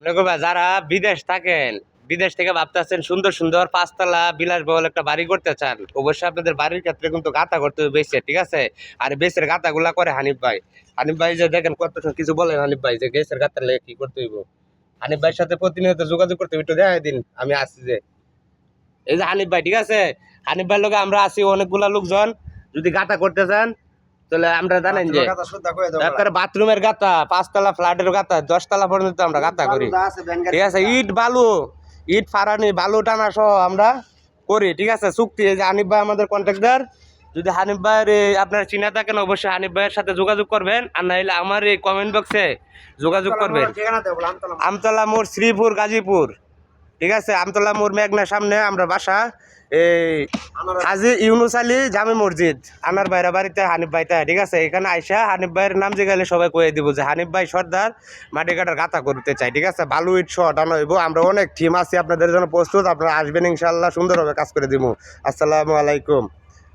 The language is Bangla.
মনে করবা যারা বিদেশ থাকেন, বিদেশ থেকে ভাবতেছেন সুন্দর সুন্দর পাঁচতলা বিলাসবহুল একটা বাড়ি করতে চান, অবশ্যই আপনাদের বাড়ির ক্ষেত্রে কিন্তু গাঁথা করতে হবে বেশি, ঠিক আছে। আর বেসের গাঁথাগুলা করে হানিফ ভাই। হানিফ ভাই যে দেখেন কত কিছু বলেন হানিফ ভাই যে গ্যাসের গাঁথার লেগে কি করতে হইব। হানিফ ভাইয়ের সাথে প্রতিনিয়ত যোগাযোগ করতে হবে, একটু দেখাই দিন আমি আসছি যে। এই যে হানিফ ভাই, ঠিক আছে। হানিফ ভাইয়ের লোকে আমরা আছি অনেকগুলা লোকজন। যদি গাঁথা করতে চান তাহলে আমরা জানেন যে একবারে বাথরুমের গাঁথা, পাঁচতলা ফ্ল্যাটের গাঁথা, 10 তলা পর্যন্ত আমরা গাঁথা করি, ঠিক আছে। ইট বালু, ইট ফারানি বালু টানা সহ আমরা করি, ঠিক আছে। চুক্তি যে হানিফ ভাই আমাদের কন্ট্রাক্টর। যদি হানিফ ভাইয়ের আপনার চিনা থাকেন অবশ্যই হানিফ ভাইয়ের সাথে যোগাযোগ করবেন, আর নাহলে আমার এই কমেন্ট বক্সে যোগাযোগ করবেন। আমতলা মোড়, শ্রীপুর, গাজীপুর, ঠিক আছে। আমতলা মোড় মেঘনার সামনে আমরা বাসা। এই হাজি ইউনুস আলী জামে মসজিদ, আনার ভাইরা বাড়িতে হানিফ ভাইটা, ঠিক আছে। এখানে আইসা হানিফ ভাইয়ের নাম জিগাইলে সবাই কয়ে দিব যে হানিফ ভাই সর্দার মাটি কাটার গাঁথা করতে চাই, ঠিক আছে। বালু ইট শট আনা হইব, আমরা অনেক টিম আছি আপনাদের জন্য প্রস্তুত, আপনারা আসবেন ইনশাল্লাহ, সুন্দরভাবে কাজ করে দিব। আসসালামু আলাইকুম।